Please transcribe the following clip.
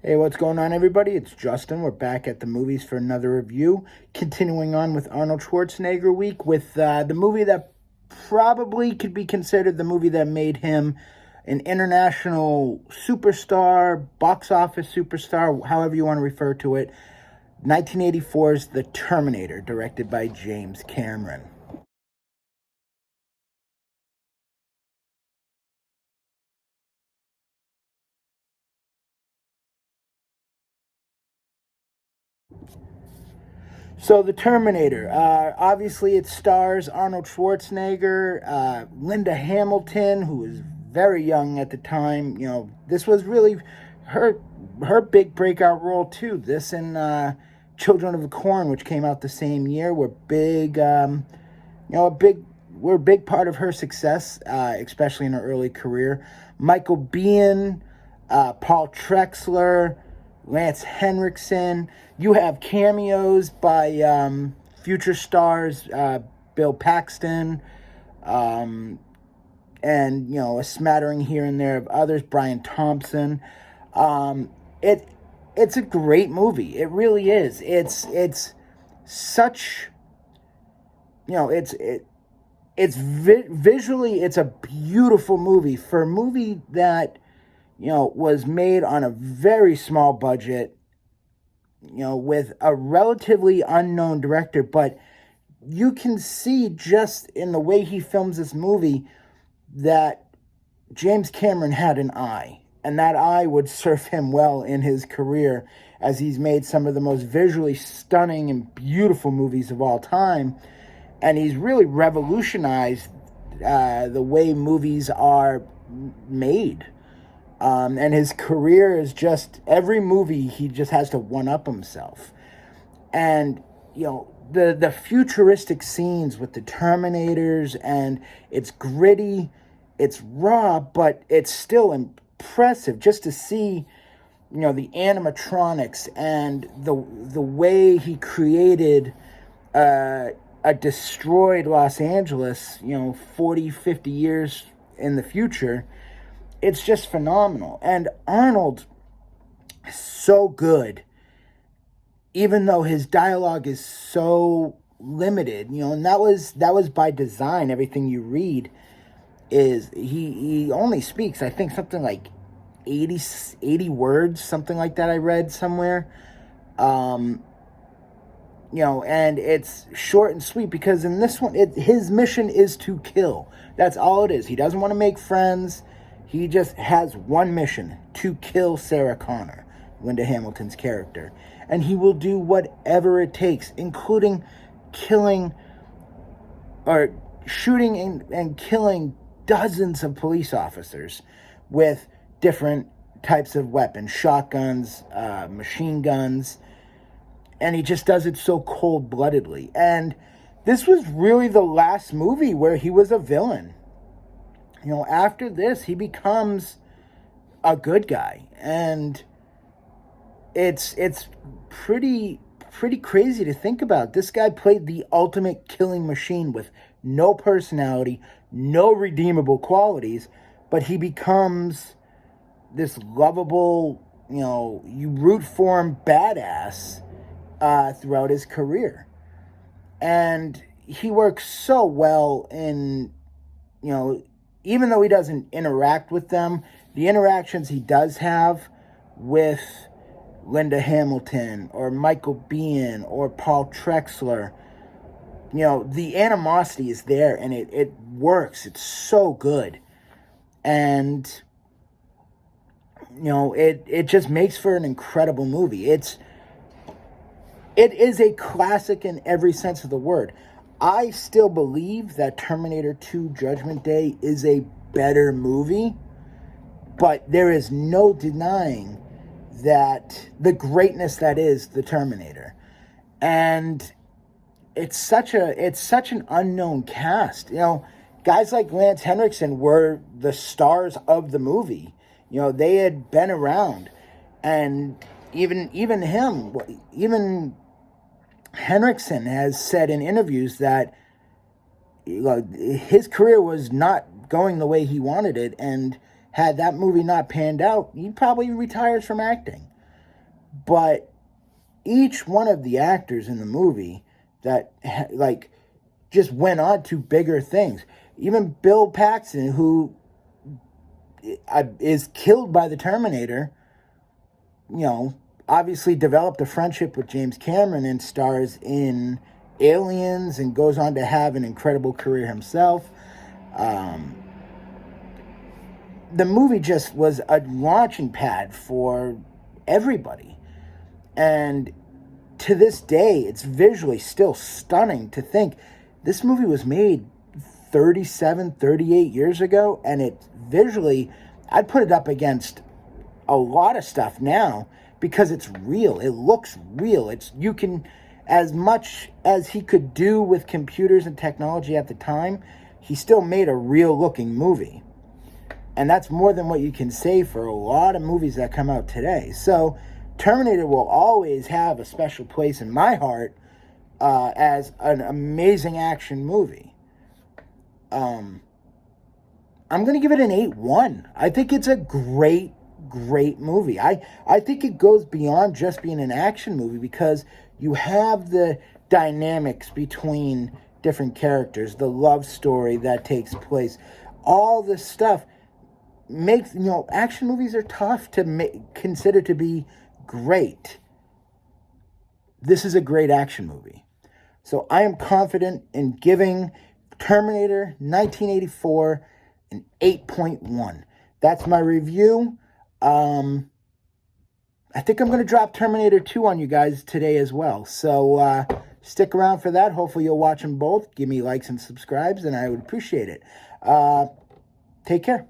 Hey, what's going on, everybody? It's Justin. We're back at the movies for another review. Continuing on with Arnold Schwarzenegger week with the movie that probably could be considered the movie that made him an international superstar, box office superstar, however you want to refer to it. 1984's The Terminator, directed by James Cameron. So, The Terminator, obviously it stars Arnold Schwarzenegger, Linda Hamilton, who was very young at the time. You know, this was really her big breakout role too. This and Children of the Corn, which came out the same year, were big. Were a big part of her success, especially in her early career. Michael Biehn, Paul Trexler, Lance Henriksen. You have cameos by future stars, Bill Paxton, and a smattering here and there of others. Brian Thompson. It's a great movie. It really is. It's such visually it's a beautiful movie for a movie that was made on a very small budget, with a relatively unknown director, but you can see just in the way he films this movie that James Cameron had an eye, and that eye would serve him well in his career, as he's made some of the most visually stunning and beautiful movies of all time, and he's really revolutionized the way movies are made. And his career is just, every movie he just has to one-up himself. And, the futuristic scenes with the Terminators, and it's gritty, it's raw, but it's still impressive just to see, the animatronics and the way he created a destroyed Los Angeles, 40, 50 years in the future. It's just phenomenal. And Arnold is so good, even though his dialogue is so limited, and that was by design. Everything you read is he only speaks, I think, something like 80 words, something like that I read somewhere. And it's short and sweet, because in this one, his mission is to kill. That's all it is. He doesn't want to make friends. He just has one mission: to kill Sarah Connor, Linda Hamilton's character. And he will do whatever it takes, including killing or shooting and killing dozens of police officers with different types of weapons, shotguns, machine guns. And he just does it so cold-bloodedly. And this was really the last movie where he was a villain. After this, he becomes a good guy, and it's pretty crazy to think about. This guy played the ultimate killing machine with no personality, no redeemable qualities, but he becomes this lovable, you root for him, badass throughout his career. And he works so well in, even though he doesn't interact with them, the interactions he does have with Linda Hamilton or Michael Biehn or Paul Trexler, the animosity is there, and it works. It's so good. And, it just makes for an incredible movie. It is a classic in every sense of the word. I still believe that Terminator 2 Judgment Day is a better movie, but there is no denying that the greatness that is the Terminator. And it's such an unknown cast. Guys like Lance Henriksen were the stars of the movie. They had been around, and even Henriksen has said in interviews that his career was not going the way he wanted it, and had that movie not panned out, he probably retires from acting. But each one of the actors in the movie that, like, just went on to bigger things. Even Bill Paxton, who is killed by the Terminator, obviously developed a friendship with James Cameron and stars in Aliens and goes on to have an incredible career himself. The movie just was a launching pad for everybody. And to this day, it's visually still stunning to think this movie was made 37, 38 years ago, and it visually, I'd put it up against a lot of stuff now because it's real. It looks real. You can, as much as he could do with computers and technology at the time, he still made a real looking movie. And that's more than what you can say for a lot of movies that come out today. So Terminator will always have a special place in my heart as an amazing action movie. I'm going to give it an 8-1. I think it's a great movie. I think it goes beyond just being an action movie because you have the dynamics between different characters, the love story that takes place, all this stuff makes, action movies are tough to consider to be great. This is a great action movie. So I am confident in giving Terminator 1984 an 8.1. That's my review. I think I'm going to drop Terminator 2 on you guys today as well. So stick around for that. Hopefully you'll watch them both. Give me likes and subscribes, and I would appreciate it. Take care.